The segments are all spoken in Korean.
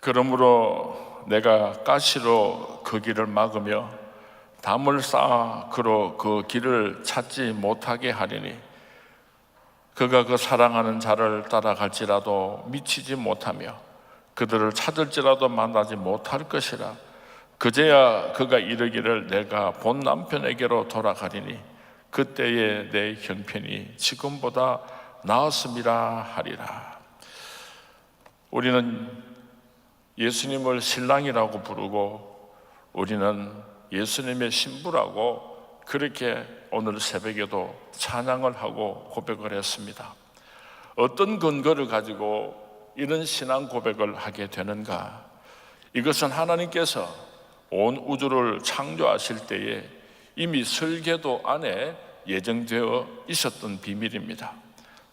그러므로 내가 가시로 그 길을 막으며 담을 쌓아 그로 그 길을 찾지 못하게 하리니 그가 그 사랑하는 자를 따라갈지라도 미치지 못하며 그들을 찾을지라도 만나지 못할 것이라. 그제야 그가 이르기를 내가 본 남편에게로 돌아가리니 그때에 내 형편이 지금보다 나았음이라 하리라. 우리는 예수님을 신랑이라고 부르고 우리는 예수님의 신부라고 그렇게 오늘 새벽에도 찬양을 하고 고백을 했습니다. 어떤 근거를 가지고 이런 신앙 고백을 하게 되는가? 이것은 하나님께서 온 우주를 창조하실 때에 이미 설계도 안에 예정되어 있었던 비밀입니다.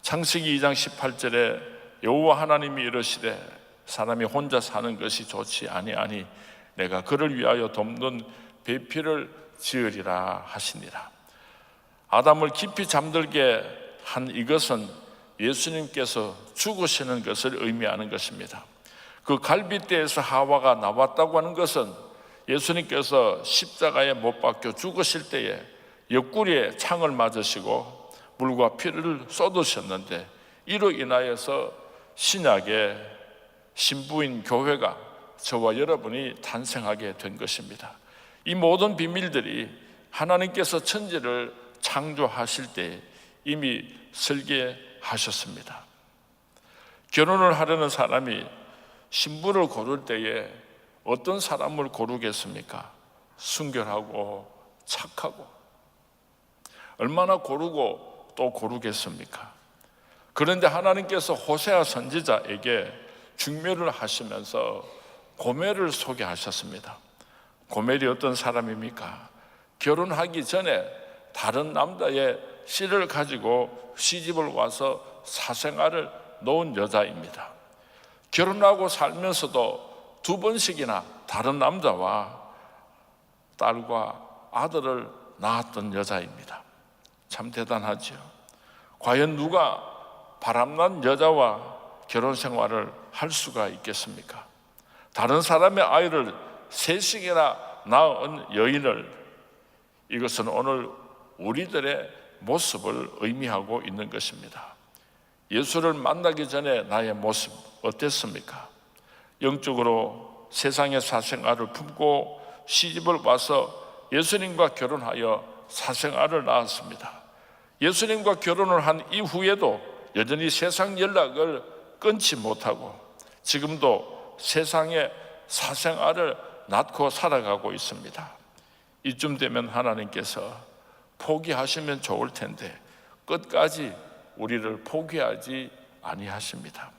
창세기 2장 18절에 여호와 하나님이 이르시되 사람이 혼자 사는 것이 좋지 아니하니 내가 그를 위하여 돕는 배필을 지으리라 하시니라. 아담을 깊이 잠들게 한 이것은 예수님께서 죽으시는 것을 의미하는 것입니다. 그 갈빗대에서 하와가 나왔다고 하는 것은 예수님께서 십자가에 못 박혀 죽으실 때에 옆구리에 창을 맞으시고 물과 피를 쏟으셨는데 이로 인하여서 신약의 신부인 교회가 저와 여러분이 탄생하게 된 것입니다. 이 모든 비밀들이 하나님께서 천지를 창조하실 때 이미 설계하셨습니다. 결혼을 하려는 사람이 신부를 고를 때에 어떤 사람을 고르겠습니까? 순결하고 착하고 얼마나 고르고 또 고르겠습니까? 그런데 하나님께서 호세아 선지자에게 중매를 하시면서 고멜을 소개하셨습니다. 고멜이 어떤 사람입니까? 결혼하기 전에 다른 남자의 씨를 가지고 시집을 와서 사생활을 놓은 여자입니다. 결혼하고 살면서도 2번씩이나 다른 남자와 딸과 아들을 낳았던 여자입니다. 참 대단하죠. 과연 누가 바람난 여자와 결혼 생활을 할 수가 있겠습니까? 다른 사람의 아이를 3씩이나 낳은 여인을, 이것은 오늘 우리들의 모습을 의미하고 있는 것입니다. 예수를 만나기 전에 나의 모습 어땠습니까? 영적으로 세상의 사생활을 품고 시집을 와서 예수님과 결혼하여 사생활을 낳았습니다. 예수님과 결혼을 한 이후에도 여전히 세상 연락을 끊지 못하고 지금도 세상의 사생활을 낳고 살아가고 있습니다. 이쯤 되면 하나님께서 포기하시면 좋을 텐데 끝까지 우리를 포기하지 아니하십니다.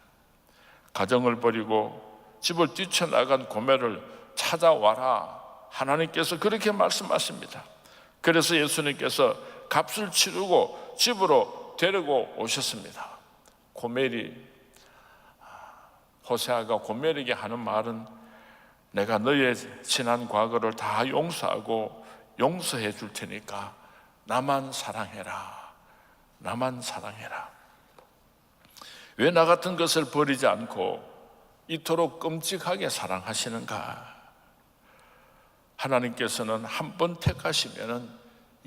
가정을 버리고 집을 뛰쳐나간 고멜을 찾아와라, 하나님께서 그렇게 말씀하십니다. 그래서 예수님께서 값을 치르고 집으로 데리고 오셨습니다. 호세아가 고멜에게 하는 말은 내가 너의 지난 과거를 다 용서하고 용서해 줄 테니까 나만 사랑해라, 나만 사랑해라. 왜 나 같은 것을 버리지 않고 이토록 끔찍하게 사랑하시는가? 하나님께서는 한 번 택하시면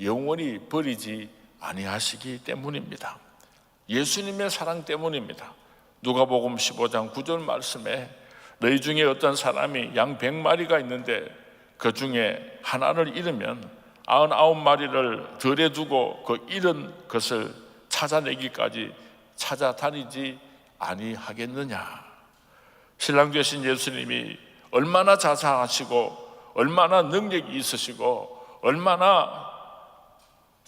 영원히 버리지 아니하시기 때문입니다. 예수님의 사랑 때문입니다. 누가복음 15장 9절 말씀에 너희 중에 어떤 사람이 양 100마리가 있는데 그 중에 하나를 잃으면 99마리를 덜에 두고 그 잃은 것을 찾아내기까지 찾아다니지 아니하겠느냐. 신랑 되신 예수님이 얼마나 자상하시고 얼마나 능력이 있으시고 얼마나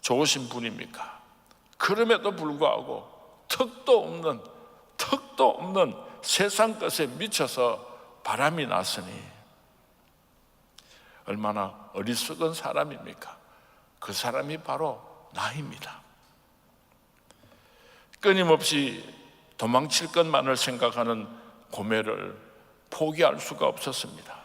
좋으신 분입니까? 그럼에도 불구하고 턱도 없는 세상 것에 미쳐서 바람이 났으니 얼마나 어리석은 사람입니까? 그 사람이 바로 나입니다. 끊임없이 도망칠 것만을 생각하는 고멜을 포기할 수가 없었습니다.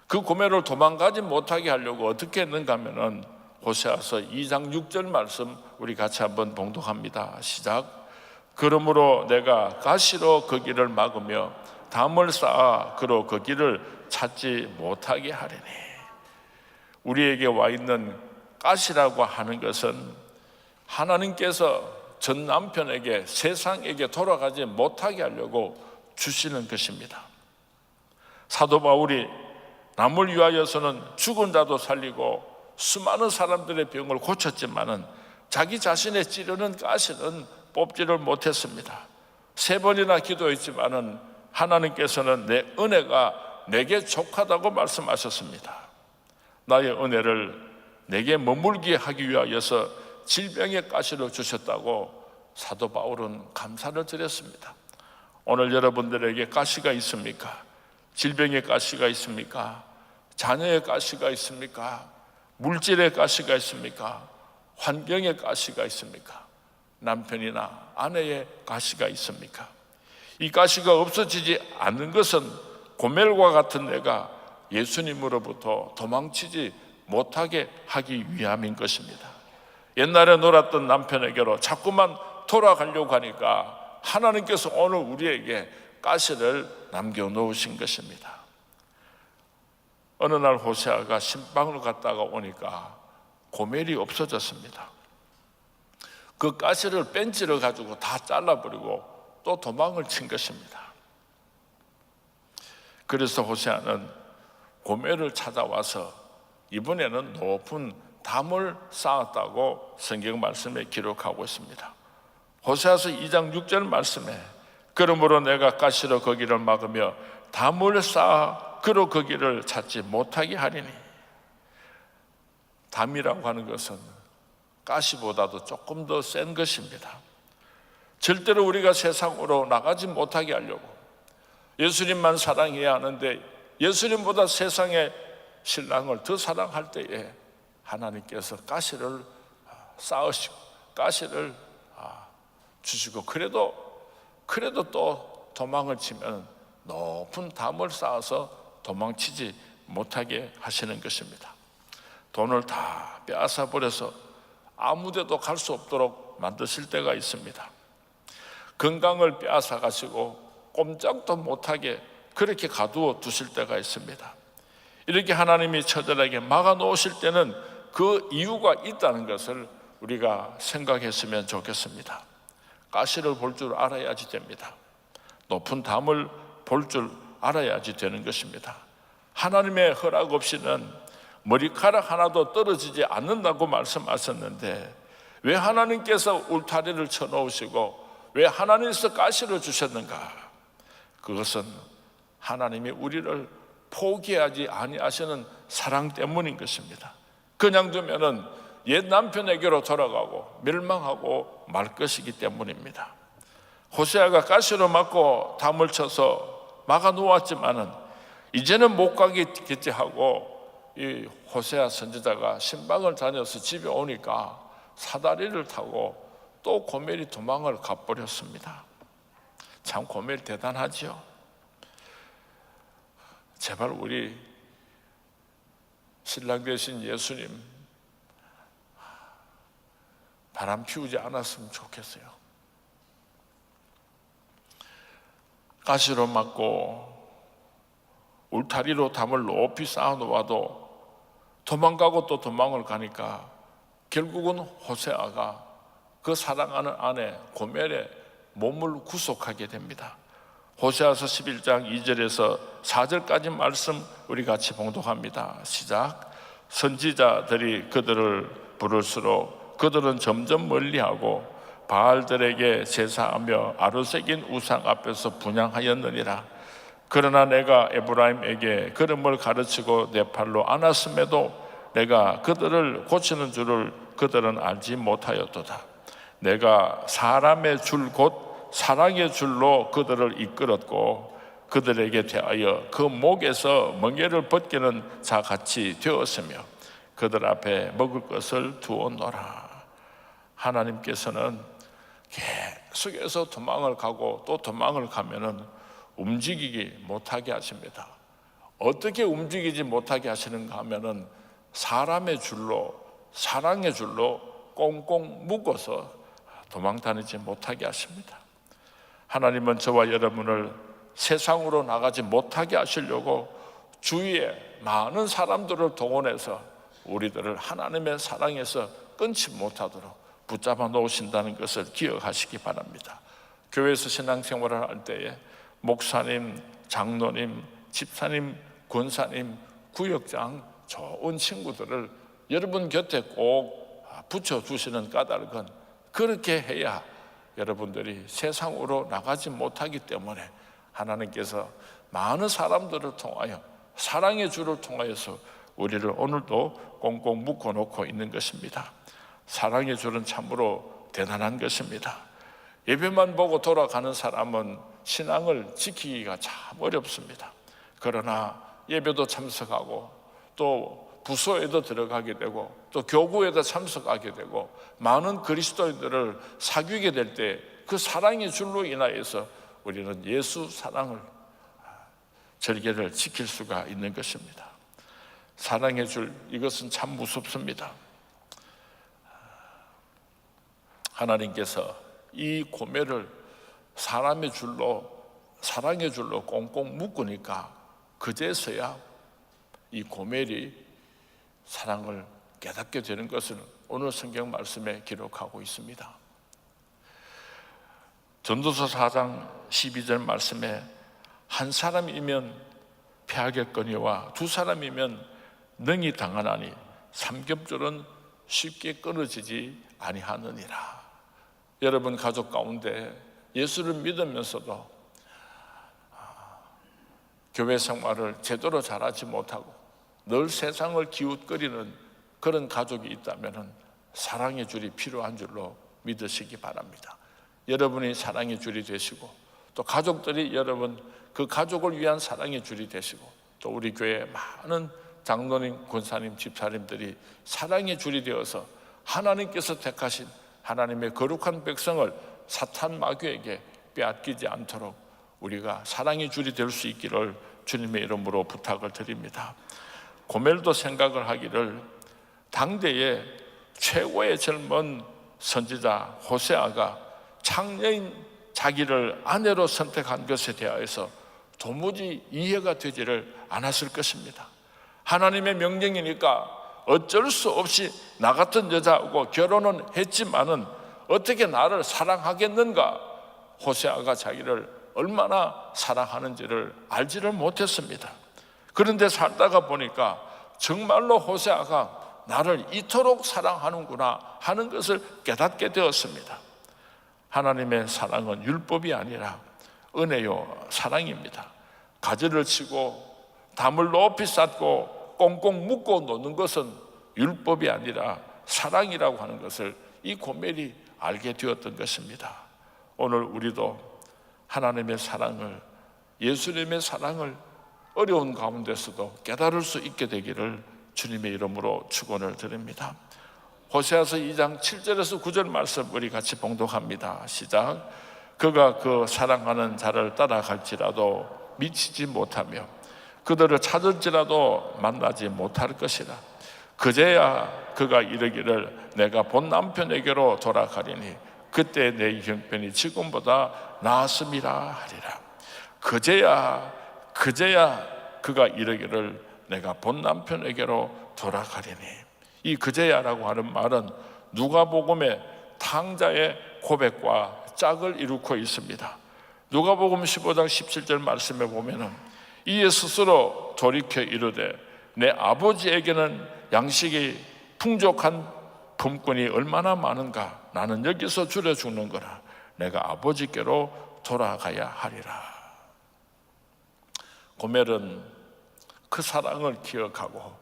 그 고멜을 도망가지 못하게 하려고 어떻게 했는가 하면은 호세아서 2장 6절 말씀 우리 같이 한번 봉독합니다. 시작. 그러므로 내가 가시로 그 길을 막으며 담을 쌓아 그로 그 길을 찾지 못하게 하리니. 우리에게 와 있는 가시라고 하는 것은 하나님께서 전 남편에게, 세상에게 돌아가지 못하게 하려고 주시는 것입니다. 사도 바울이 남을 위하여서는 죽은 자도 살리고 수많은 사람들의 병을 고쳤지만은 자기 자신의 찌르는 가시는 뽑지를 못했습니다. 3번이나 기도했지만은 하나님께서는 내 은혜가 내게 족하다고 말씀하셨습니다. 나의 은혜를 내게 머물게 하기 위하여서 질병의 가시를 주셨다고 사도 바울은 감사를 드렸습니다. 오늘 여러분들에게 가시가 있습니까? 질병의 가시가 있습니까? 자녀의 가시가 있습니까? 물질의 가시가 있습니까? 환경의 가시가 있습니까? 남편이나 아내의 가시가 있습니까? 이 가시가 없어지지 않는 것은 고멜과 같은 내가 예수님으로부터 도망치지 못하게 하기 위함인 것입니다. 옛날에 놀았던 남편에게로 자꾸만 돌아가려고 하니까 하나님께서 오늘 우리에게 가시를 남겨놓으신 것입니다. 어느 날 호세아가 신방을 갔다가 오니까 고멜이 없어졌습니다. 그 가시를 벤치를 가지고 다 잘라버리고 또 도망을 친 것입니다. 그래서 호세아는 고멜을 찾아와서 이번에는 높은 담을 쌓았다고 성경 말씀에 기록하고 있습니다. 호세아서 2장 6절 말씀에 그러므로 내가 가시로 거기를 막으며 담을 쌓아 그로 거기를 찾지 못하게 하리니. 담이라고 하는 것은 가시보다도 조금 더 센 것입니다. 절대로 우리가 세상으로 나가지 못하게 하려고 예수님만 사랑해야 하는데 예수님보다 세상의 신랑을 더 사랑할 때에 하나님께서 가시를 쌓으시고 가시를 주시고 그래도 또 도망을 치면 높은 담을 쌓아서 도망치지 못하게 하시는 것입니다. 돈을 다 빼앗아 버려서 아무데도 갈 수 없도록 만드실 때가 있습니다. 건강을 빼앗아 가시고 꼼짝도 못하게 그렇게 가두어 두실 때가 있습니다. 이렇게 하나님이 처절하게 막아 놓으실 때는 그 이유가 있다는 것을 우리가 생각했으면 좋겠습니다. 가시를 볼 줄 알아야지 됩니다. 높은 담을 볼 줄 알아야지 되는 것입니다. 하나님의 허락 없이는 머리카락 하나도 떨어지지 않는다고 말씀하셨는데 왜 하나님께서 울타리를 쳐놓으시고 왜 하나님께서 가시를 주셨는가? 그것은 하나님이 우리를 포기하지 아니하시는 사랑 때문인 것입니다. 그냥 두면은 옛 남편에게로 돌아가고 멸망하고 말 것이기 때문입니다. 호세아가 가시로 막고 담을 쳐서 막아 놓았지만은 이제는 못 가겠지 하고 이 호세아 선지자가 신방을 다녀서 집에 오니까 사다리를 타고 또 고멜이 도망을 가버렸습니다. 참 고멜 대단하지요. 제발 우리 신랑 되신 예수님 바람 피우지 않았으면 좋겠어요. 가시로 막고 울타리로 담을 높이 쌓아놓아도 도망가고 또 도망을 가니까 결국은 호세아가 그 사랑하는 아내 고멜의 몸을 구속하게 됩니다. 호세아서 11장 2절에서 4절까지 말씀 우리 같이 봉독합니다. 시작. 선지자들이 그들을 부를수록 그들은 점점 멀리하고 바알들에게 제사하며 아르새긴 우상 앞에서 분향하였느니라. 그러나 내가 에브라임에게 걸음을 가르치고 내 팔로 안았음에도 내가 그들을 고치는 줄을 그들은 알지 못하였도다. 내가 사람의 줄 곧 사랑의 줄로 그들을 이끌었고 그들에게 대하여 그 목에서 멍에를 벗기는 자같이 되었으며 그들 앞에 먹을 것을 두었노라. 하나님께서는 계속해서 도망을 가고 또 도망을 가면은 움직이지 못하게 하십니다. 어떻게 움직이지 못하게 하시는가 하면은 사람의 줄로 사랑의 줄로 꽁꽁 묶어서 도망 다니지 못하게 하십니다. 하나님은 저와 여러분을 세상으로 나가지 못하게 하시려고 주위에 많은 사람들을 동원해서 우리들을 하나님의 사랑에서 끊지 못하도록 붙잡아 놓으신다는 것을 기억하시기 바랍니다. 교회에서 신앙생활을 할 때에 목사님, 장로님, 집사님, 권사님, 구역장 좋은 친구들을 여러분 곁에 꼭 붙여주시는 까닭은 그렇게 해야 여러분들이 세상으로 나가지 못하기 때문에 하나님께서 많은 사람들을 통하여 사랑의 주를 통하여서 우리를 오늘도 꽁꽁 묶어놓고 있는 것입니다. 사랑의 주는 참으로 대단한 것입니다. 예배만 보고 돌아가는 사람은 신앙을 지키기가 참 어렵습니다. 그러나 예배도 참석하고 또 부서에도 들어가게 되고 또 교구에도 참석하게 되고 많은 그리스도인들을 사귀게 될 때 그 사랑의 줄로 인하여서 우리는 예수 사랑을 절개를 지킬 수가 있는 것입니다. 사랑의 줄, 이것은 참 무섭습니다. 하나님께서 이 고매를 사람의 줄로, 사랑의 줄로 꽁꽁 묶으니까 그제서야 이 고멜이 사랑을 깨닫게 되는 것을 오늘 성경 말씀에 기록하고 있습니다. 전도서 4장 12절 말씀에 한 사람이면 패하겠거니와 두 사람이면 능히 당하나니 삼겹줄은 쉽게 끊어지지 아니하느니라. 여러분 가족 가운데 예수를 믿으면서도 교회 생활을 제대로 잘하지 못하고 늘 세상을 기웃거리는 그런 가족이 있다면 사랑의 줄이 필요한 줄로 믿으시기 바랍니다. 여러분이 사랑의 줄이 되시고 또 가족들이 여러분 그 가족을 위한 사랑의 줄이 되시고 또 우리 교회 많은 장로님, 권사님, 집사님들이 사랑의 줄이 되어서 하나님께서 택하신 하나님의 거룩한 백성을 사탄 마귀에게 빼앗기지 않도록 우리가 사랑의 줄이 될 수 있기를 주님의 이름으로 부탁을 드립니다. 고멜도 생각을 하기를 당대의 최고의 젊은 선지자 호세아가 창녀인 자기를 아내로 선택한 것에 대하여서 도무지 이해가 되지를 않았을 것입니다. 하나님의 명령이니까 어쩔 수 없이 나 같은 여자하고 결혼은 했지만은 어떻게 나를 사랑하겠는가? 호세아가 자기를 얼마나 사랑하는지를 알지를 못했습니다. 그런데 살다가 보니까 정말로 호세아가 나를 이토록 사랑하는구나 하는 것을 깨닫게 되었습니다. 하나님의 사랑은 율법이 아니라 은혜요 사랑입니다. 가지를 치고 담을 높이 쌓고 꽁꽁 묶어 놓는 것은 율법이 아니라 사랑이라고 하는 것을 이 고멜이 알게 되었던 것입니다. 오늘 우리도 하나님의 사랑을, 예수님의 사랑을 어려운 가운데서도 깨달을 수 있게 되기를 주님의 이름으로 축원을 드립니다. 호세아서 2장 7절에서 9절 말씀 우리 같이 봉독합니다. 시작. 그가 그 사랑하는 자를 따라갈지라도 미치지 못하며 그들을 찾을지라도 만나지 못할 것이라. 그제야 그가 이르기를 내가 본 남편에게로 돌아가리니 그때 내 형편이 지금보다 나았음이라 하리라. 그제야 그가 이르기를 내가 본 남편에게로 돌아가리니. 이 그제야라고 하는 말은 누가복음의 탕자의 고백과 짝을 이루고 있습니다. 누가복음 15장 17절 말씀에 보면은 이에 스스로 돌이켜 이르되 내 아버지에게는 양식이 풍족한 품꾼이 얼마나 많은가. 나는 여기서 줄여 죽는 거라. 내가 아버지께로 돌아가야 하리라. 고멜은 그 사랑을 기억하고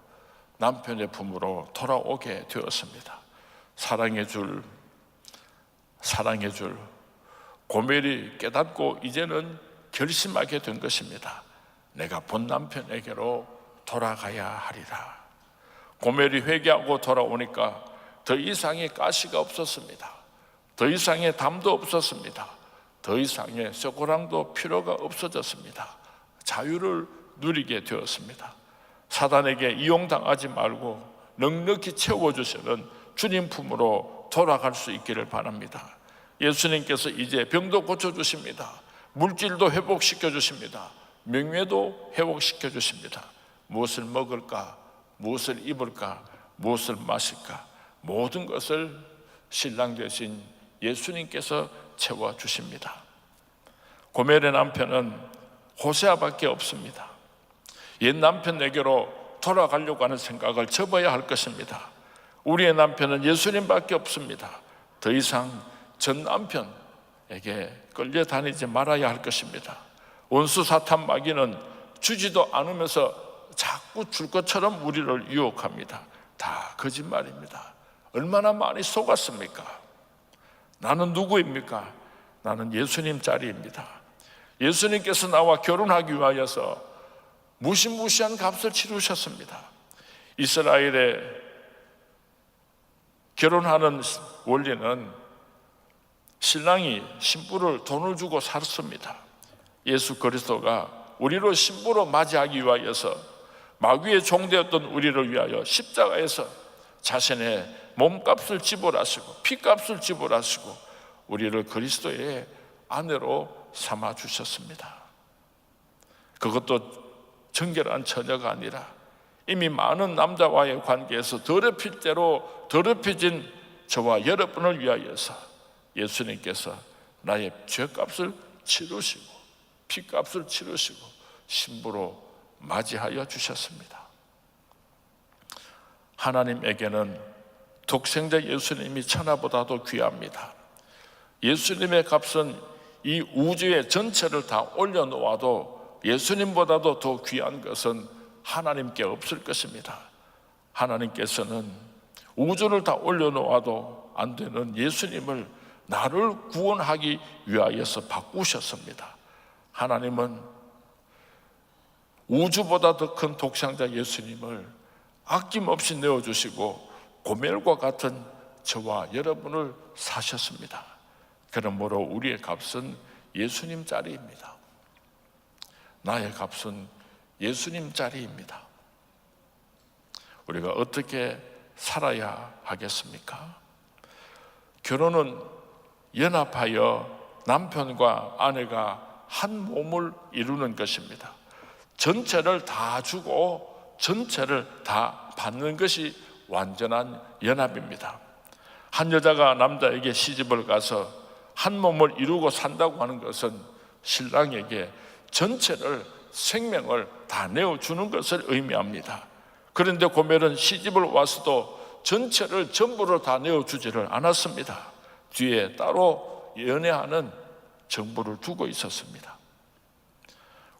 남편의 품으로 돌아오게 되었습니다. 사랑의 줄 고멜이 깨닫고 이제는 결심하게 된 것입니다. 내가 본 남편에게로 돌아가야 하리라. 고멜이 회개하고 돌아오니까 더 이상의 가시가 없었습니다. 더 이상의 담도 없었습니다. 더 이상의 쇠고랑도 필요가 없어졌습니다. 자유를 누리게 되었습니다. 사단에게 이용당하지 말고 넉넉히 채워주시는 주님 품으로 돌아갈 수 있기를 바랍니다. 예수님께서 이제 병도 고쳐주십니다. 물질도 회복시켜 주십니다. 명예도 회복시켜 주십니다. 무엇을 먹을까, 무엇을 입을까, 무엇을 마실까, 모든 것을 신랑 되신 예수님께서 채워 주십니다. 고멜의 남편은 호세아밖에 없습니다. 옛 남편에게로 돌아가려고 하는 생각을 접어야 할 것입니다. 우리의 남편은 예수님밖에 없습니다. 더 이상 전 남편에게 끌려다니지 말아야 할 것입니다. 원수 사탄 마귀는 주지도 않으면서 자꾸 줄 것처럼 우리를 유혹합니다. 다 거짓말입니다. 얼마나 많이 속았습니까? 나는 누구입니까? 나는 예수님 자리입니다. 예수님께서 나와 결혼하기 위하여서 무시무시한 값을 치르셨습니다. 이스라엘의 결혼하는 원리는 신랑이 신부를 돈을 주고 샀습니다. 예수 그리스도가 우리로 신부로 맞이하기 위하여서 마귀의 종되었던 우리를 위하여 십자가에서 자신의 몸값을 지불하시고 피값을 지불하시고 우리를 그리스도의 아내로 삼아 주셨습니다. 그것도 정결한 처녀가 아니라 이미 많은 남자와의 관계에서 더럽힐 대로 더럽혀진 저와 여러분을 위하여서 예수님께서 나의 죄값을 치르시고 피값을 치르시고 신부로 맞이하여 주셨습니다. 하나님에게는 독생자 예수님이 천하보다도 귀합니다. 예수님의 값은 이 우주의 전체를 다 올려놓아도 예수님보다도 더 귀한 것은 하나님께 없을 것입니다. 하나님께서는 우주를 다 올려놓아도 안 되는 예수님을 나를 구원하기 위하여서 바꾸셨습니다. 하나님은 우주보다 더 큰 독생자 예수님을 아낌없이 내어주시고 고멜과 같은 저와 여러분을 사셨습니다. 그러므로 우리의 값은 예수님 자리입니다. 나의 값은 예수님 자리입니다. 우리가 어떻게 살아야 하겠습니까? 결혼은 연합하여 남편과 아내가 한 몸을 이루는 것입니다. 전체를 다 주고 전체를 다 받는 것이 완전한 연합입니다. 한 여자가 남자에게 시집을 가서 한 몸을 이루고 산다고 하는 것은 신랑에게 전체를 생명을 다 내어주는 것을 의미합니다. 그런데 고멜은 시집을 와서도 전체를 전부를 다 내어주지를 않았습니다. 뒤에 따로 연애하는 정보를 두고 있었습니다.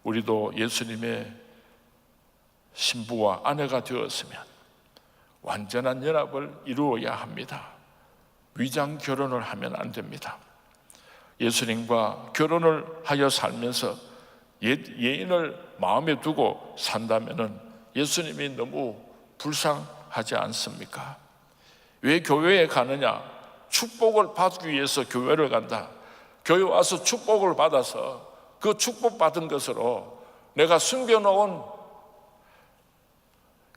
우리도 예수님의 신부와 아내가 되었으면 완전한 연합을 이루어야 합니다. 위장 결혼을 하면 안 됩니다. 예수님과 결혼을 하여 살면서 옛 예인을 마음에 두고 산다면 예수님이 너무 불쌍하지 않습니까? 왜 교회에 가느냐? 축복을 받기 위해서 교회를 간다. 교회 와서 축복을 받아서 그 축복받은 것으로 내가 숨겨놓은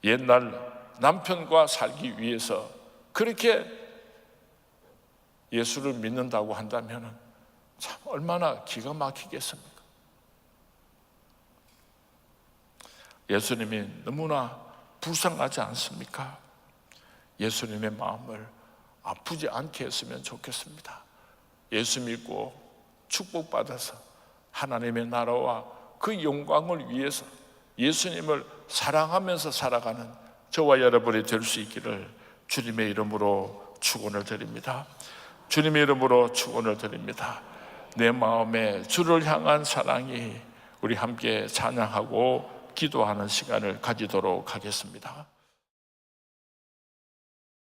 옛날 남편과 살기 위해서 그렇게 예수를 믿는다고 한다면 참 얼마나 기가 막히겠습니까? 예수님이 너무나 불쌍하지 않습니까? 예수님의 마음을 아프지 않게 했으면 좋겠습니다. 예수 믿고 축복받아서 하나님의 나라와 그 영광을 위해서 예수님을 사랑하면서 살아가는 저와 여러분이 될 수 있기를 주님의 이름으로 축원을 드립니다. 주님의 이름으로 축원을 드립니다. 내 마음에 주를 향한 사랑이 우리 함께 찬양하고 기도하는 시간을 가지도록 하겠습니다.